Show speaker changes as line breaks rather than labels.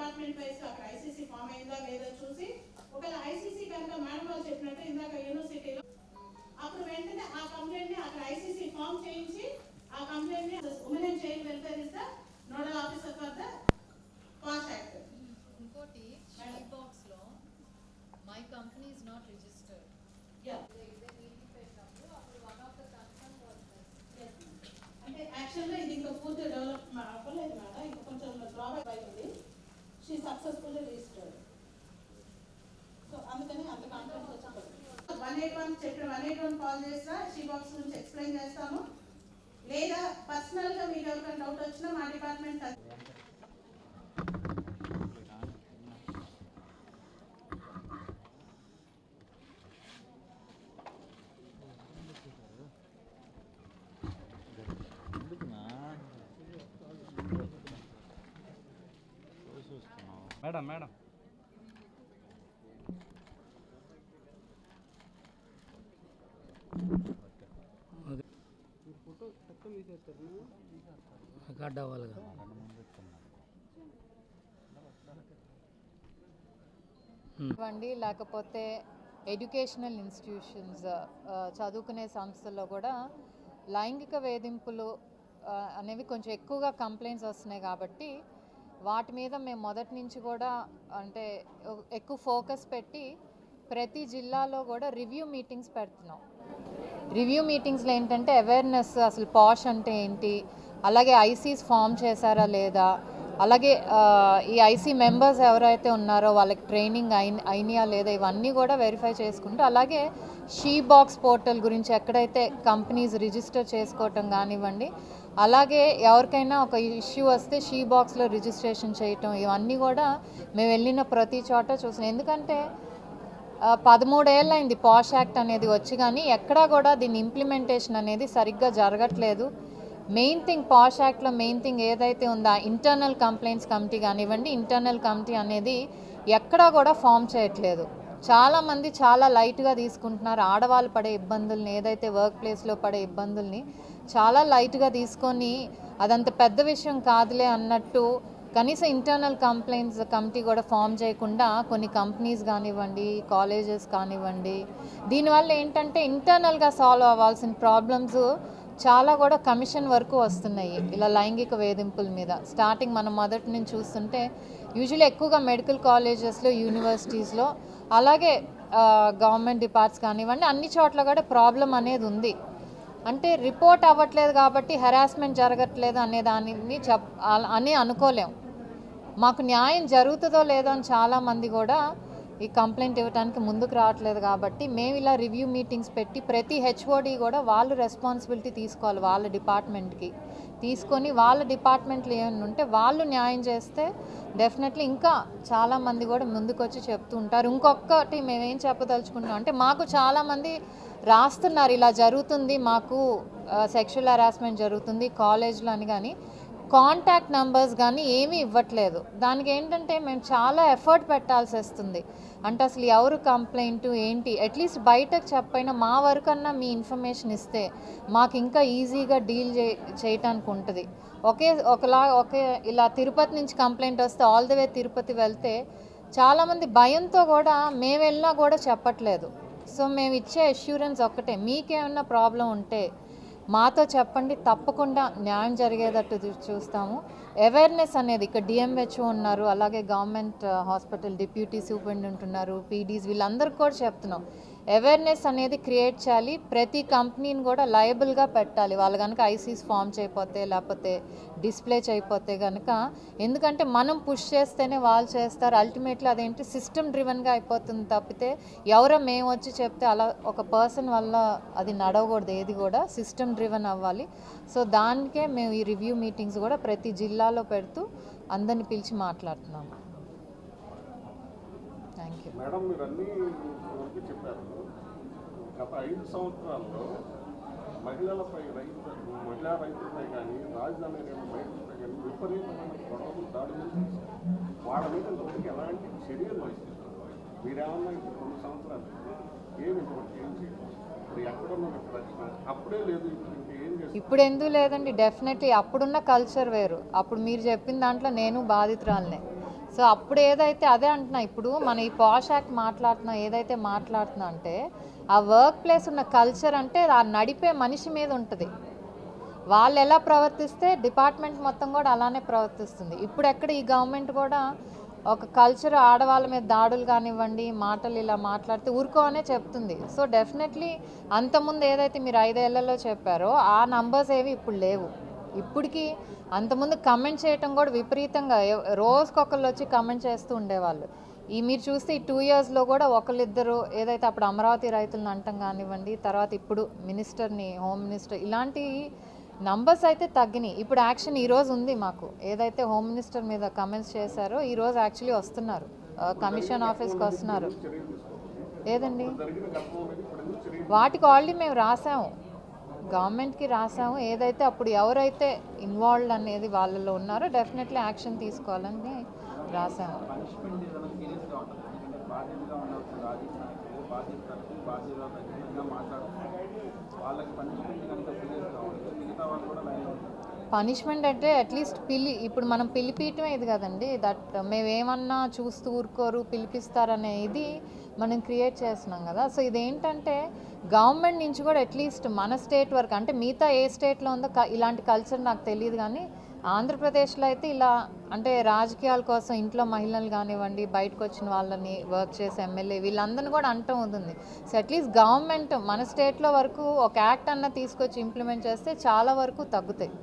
Department wise అక్కడ ICC form అయిందా లేదా చూసి ఒకవేళ ఐసీసీ కనుక మేడం వాళ్ళు చెప్పినట్టు ఇందాక యూనివర్సిటీలో అప్పుడు వెంటనే ఆ కంప్లైంట్ ని అక్కడ ఐసీసీ ఫామ్ చేయించి ఆ కంప్లైంట్ ని women and child welfare is the nodal officer for the posh act.
ఇంకోటి షీ బాక్స్ లో my company is not registered.
అంటే యాక్చువల్గా ఇది ఇంకా పూర్తి డెవలప్ అవ్వలేదు మేడం, ఇంకా కొంచెం డ్రాబ్యాక్ అయింది. She successfully registered. సో అందుకని అంత కాన్ఫిడెన్స్ వచ్చి 181 చెప్పిన 181 కాల్ చేసినా షీ బాక్స్ గురించి ఎక్స్ప్లెయిన్ చేస్తాము. లేదా పర్సనల్గా మీకు ఎవరికైనా డౌట్ వచ్చినా మా డిపార్ట్మెంట్
మేడం మేడం రికార్డ్ అవ్వాలి కదా.
లేకపోతే ఎడ్యుకేషనల్ ఇన్స్టిట్యూషన్స్ చదువుకునే సంస్థల్లో కూడా లైంగిక వేధింపులు అనేవి కొంచెం ఎక్కువగా కంప్లైంట్స్ వస్తున్నాయి. కాబట్టి వాటి మీద మేము మొదటి నుంచి కూడా అంటే ఎక్కువ ఫోకస్ పెట్టి ప్రతి జిల్లాలో కూడా రివ్యూ మీటింగ్స్ పెడుతున్నాం. రివ్యూ మీటింగ్స్లో ఏంటంటే అవేర్నెస్, అసలు పాష్ అంటే ఏంటి, అలాగే ఐసీస్ ఫామ్ చేశారా లేదా, అలాగే ఈ ఐసీ మెంబర్స్ ఎవరైతే ఉన్నారో వాళ్ళకి ట్రైనింగ్ అయినాయా లేదా, ఇవన్నీ కూడా వెరిఫై చేసుకుంటూ, అలాగే షీ బాక్స్ పోర్టల్ గురించి ఎక్కడైతే కంపెనీస్ రిజిస్టర్ చేసుకోవటం కానివ్వండి, అలాగే ఎవరికైనా ఒక ఇష్యూ వస్తే షీ బాక్స్లో రిజిస్ట్రేషన్ చేయటం, ఇవన్నీ కూడా మేము వెళ్ళిన ప్రతి చోట చూసాం. ఎందుకంటే 13 ఏళ్ళైంది పాష్ యాక్ట్ అనేది వచ్చి, కానీ ఎక్కడా కూడా దీని ఇంప్లిమెంటేషన్ అనేది సరిగ్గా జరగట్లేదు. మెయిన్ థింగ్ పాష్ యాక్ట్లో మెయిన్ థింగ్ ఏదైతే ఉందో ఇంటర్నల్ కంప్లైంట్స్ కమిటీ కానివ్వండి, ఇంటర్నల్ కమిటీ అనేది ఎక్కడా కూడా ఫామ్ చేయట్లేదు. చాలామంది చాలా లైట్గా తీసుకుంటున్నారు. ఆడవాళ్ళు పడే ఇబ్బందుల్ని, ఏదైతే వర్క్ ప్లేస్లో పడే ఇబ్బందుల్ని చాలా లైట్గా తీసుకొని అదంత పెద్ద విషయం కాదులే అన్నట్టు కనీసం ఇంటర్నల్ కంప్లైంట్స్ కమిటీ కూడా ఫామ్ చేయకుండా కొన్ని కంపెనీస్ కానివ్వండి, కాలేజెస్ కానివ్వండి, దీనివల్ల ఏంటంటే ఇంటర్నల్గా సాల్వ్ అవ్వాల్సిన ప్రాబ్లమ్స్ చాలా కూడా కమిషన్ వరకు వస్తున్నాయి. ఇలా లైంగిక వేధింపుల మీద స్టార్టింగ్ మనం మొదటి నుంచి చూస్తుంటే యూజువల్లీ ఎక్కువగా మెడికల్ కాలేజెస్లో, యూనివర్సిటీస్లో, అలాగే గవర్నమెంట్ డిపార్ట్స్ కానివ్వండి, అన్ని చోట్ల కూడా ప్రాబ్లం అనేది ఉంది. అంటే రిపోర్ట్ అవ్వట్లేదు కాబట్టి హెరాస్మెంట్ జరగట్లేదు అనే దానిని అని అనుకోలేం. మాకు న్యాయం జరుగుతుందో లేదో అని చాలామంది కూడా ఈ కంప్లైంట్ ఇవ్వడానికి ముందుకు రావట్లేదు. కాబట్టి మేము ఇలా రివ్యూ మీటింగ్స్ పెట్టి ప్రతి హెచ్ఓడి కూడా వాళ్ళు రెస్పాన్సిబిలిటీ తీసుకోవాలి, వాళ్ళ డిపార్ట్మెంట్కి తీసుకొని వాళ్ళ డిపార్ట్మెంట్లో ఏమైనా ఉంటే వాళ్ళు న్యాయం చేస్తే డెఫినెట్లీ ఇంకా చాలామంది కూడా ముందుకు వచ్చి చెప్తూ ఉంటారు. ఇంకొకటి మేమేం చెప్పదలుచుకుంటాం అంటే, మాకు చాలామంది రాస్తున్నారు ఇలా జరుగుతుంది, మాకు సెక్షువల్ హెరాస్మెంట్ జరుగుతుంది కాలేజ్లో అని, కానీ కాంటాక్ట్ నెంబర్స్ కానీ ఏమీ ఇవ్వట్లేదు. దానికి ఏంటంటే మేము చాలా ఎఫర్ట్ పెట్టాల్సి వస్తుంది. అంటే అసలు ఎవరు కంప్లైంట్ ఏంటి, అట్లీస్ట్ బయటకు చెప్పైనా మా వరకన్నా మీ ఇన్ఫర్మేషన్ ఇస్తే మాకు ఇంకా ఈజీగా డీల్ చేయటానికి ఉంటుంది. ఒకే ఇలా తిరుపతి నుంచి కంప్లైంట్ వస్తే ఆల్ ది వే తిరుపతి వెళ్తే చాలామంది భయంతో కూడా మేము వెళ్ళినా కూడా చెప్పట్లేదు. సో మేము ఇచ్చే అష్యూరెన్స్ ఒక్కటే, మీకేమన్నా ప్రాబ్లం ఉంటే మాతో చెప్పండి, తప్పకుండా న్యాయం జరిగేటట్టు చూస్తాము. అవేర్నెస్ అనేది ఇక్కడ డిఎంహెచ్ఓ ఉన్నారు, అలాగే గవర్నమెంట్ హాస్పిటల్ డిప్యూటీ సూపరింటెండెంట్ ఉన్నారు, పీడీస్, వీళ్ళందరికీ కూడా చెప్తున్నాం అవేర్నెస్ అనేది క్రియేట్ చేయాలి. ప్రతి కంపెనీని కూడా లయబుల్గా పెట్టాలి వాళ్ళు కనుక ఐసీస్ ఫామ్ చేయకపోతే, లేకపోతే డిస్ప్లే చేయకపోతే కనుక. ఎందుకంటే మనం పుష్ చేస్తేనే వాళ్ళు చేస్తారు. అల్టిమేట్లీ అదేంటి సిస్టమ్ డ్రివెన్గా అయిపోతుంది తప్పితే ఎవరో మేము వచ్చి చెప్తే అలా ఒక పర్సన్ వల్ల అది నడవకూడదు. ఏది కూడా సిస్టమ్ డ్రివెన్ అవ్వాలి. సో దానికే మేము ఈ రివ్యూ మీటింగ్స్ కూడా ప్రతి జిల్లాలో పెడుతూ అందరిని పిలిచి మాట్లాడుతున్నాము. Thank you
madam. మీరు అన్నీ చెప్పారు. గత 5 సంవత్సరాల్లో మహిళలపై మహిళా రైతులపై కానీ, రాజధాని రైతులపై కానీ విపరీతమైన గొడవలు, దాడులు వాళ్ళ మీద ఇంతవరకు ఎలాంటి చర్యలు వహిస్తున్నారు? మీరేమన్నా ఇప్పుడు 2 సంవత్సరాలు ఇంతవరకు ఏం చేయలేదు. ఇప్పుడు ఎక్కడున్నా అప్పుడే లేదు,
ఇప్పుడు ఎందుకు లేదండి. డెఫినెట్లీ అప్పుడున్న కల్చర్ వేరు. అప్పుడు మీరు చెప్పిన దాంట్లో నేను బాధితురాలనే. సో అప్పుడు ఏదైతే అదే అంటున్నా, ఇప్పుడు మన ఈ పాష్ యాక్ట్ మాట్లాడుతున్నా ఏదైతే మాట్లాడుతున్నా అంటే ఆ వర్క్ ప్లేస్ ఉన్న కల్చర్ అంటే ఆ నడిపే మనిషి మీద ఉంటుంది. వాళ్ళు ఎలా ప్రవర్తిస్తే డిపార్ట్మెంట్ మొత్తం కూడా అలానే ప్రవర్తిస్తుంది. ఇప్పుడు ఎక్కడ ఈ గవర్నమెంట్ కూడా ఒక కల్చర్ ఆడవాళ్ళ మీద దాడులు కానివ్వండి, మాటలు ఇలా మాట్లాడితే ఊరుకో అనే చెప్తుంది. సో డెఫినెట్లీ అంతకుముందు ఏదైతే మీరు 5 ఏళ్లలో చెప్పారో ఆ నంబర్స్ ఏవి ఇప్పుడు లేవు. ఇప్పటికీ అంతకుముందు కమెంట్ చేయటం కూడా విపరీతంగా రోజుకొకళ్ళు వచ్చి కమెంట్ చేస్తూ ఉండేవాళ్ళు. మీరు చూస్తే ఈ 2 ఇయర్స్లో కూడా ఒకళ్ళిద్దరు ఏదైతే అప్పుడు అమరావతి రైతులను అంటం కానివ్వండి, తర్వాత ఇప్పుడు మినిస్టర్ని, హోమ్ మినిస్టర్, ఇలాంటి నంబర్స్ అయితే తగ్గినాయి. ఇప్పుడు యాక్షన్ ఈరోజు ఉంది మాకు. ఏదైతే హోమ్ మినిస్టర్ మీద కమెంట్స్ చేశారో ఈరోజు యాక్చువల్లీ వస్తున్నారు, కమిషన్ ఆఫీస్కి వస్తున్నారు. ఏదండి వాటికి ఆల్రెడీ మేము రాసాము, గవర్నమెంట్కి రాసాము. ఏదైతే అప్పుడు ఎవరైతే ఇన్వాల్వ్డ్ అనేది వాళ్ళలో ఉన్నారో డెఫినెట్లీ యాక్షన్ తీసుకోవాలని రాసాము. పనిష్మెంట్ అంటే అట్లీస్ట్ ఇప్పుడు మనం పిలిపియటమే ఇది కదండి. దట్ మేమేమన్నా చూస్తూ ఊరుకోరు, పిలిపిస్తారనే ఇది మనం క్రియేట్ చేస్తున్నాం కదా. సో ఇదేంటంటే గవర్నమెంట్ నుంచి కూడా అట్లీస్ట్ మన స్టేట్ వరకు, అంటే మిగతా ఏ స్టేట్లో ఉందో ఇలాంటి కల్చర్ నాకు తెలియదు, కానీ ఆంధ్రప్రదేశ్లో అయితే ఇలా అంటే రాజకీయాల కోసం ఇంట్లో మహిళలు కానివ్వండి, బయటకు వచ్చిన వాళ్ళని, వర్క్ చేసే ఎమ్మెల్యే, వీళ్ళందరినీ కూడా అంటూ ఉంటుంది. సో అట్లీస్ట్ గవర్నమెంట్ మన స్టేట్లో వరకు ఒక యాక్ట్ అన్న తీసుకొచ్చి ఇంప్లిమెంట్ చేస్తే చాలా వరకు తగ్గుతాయి.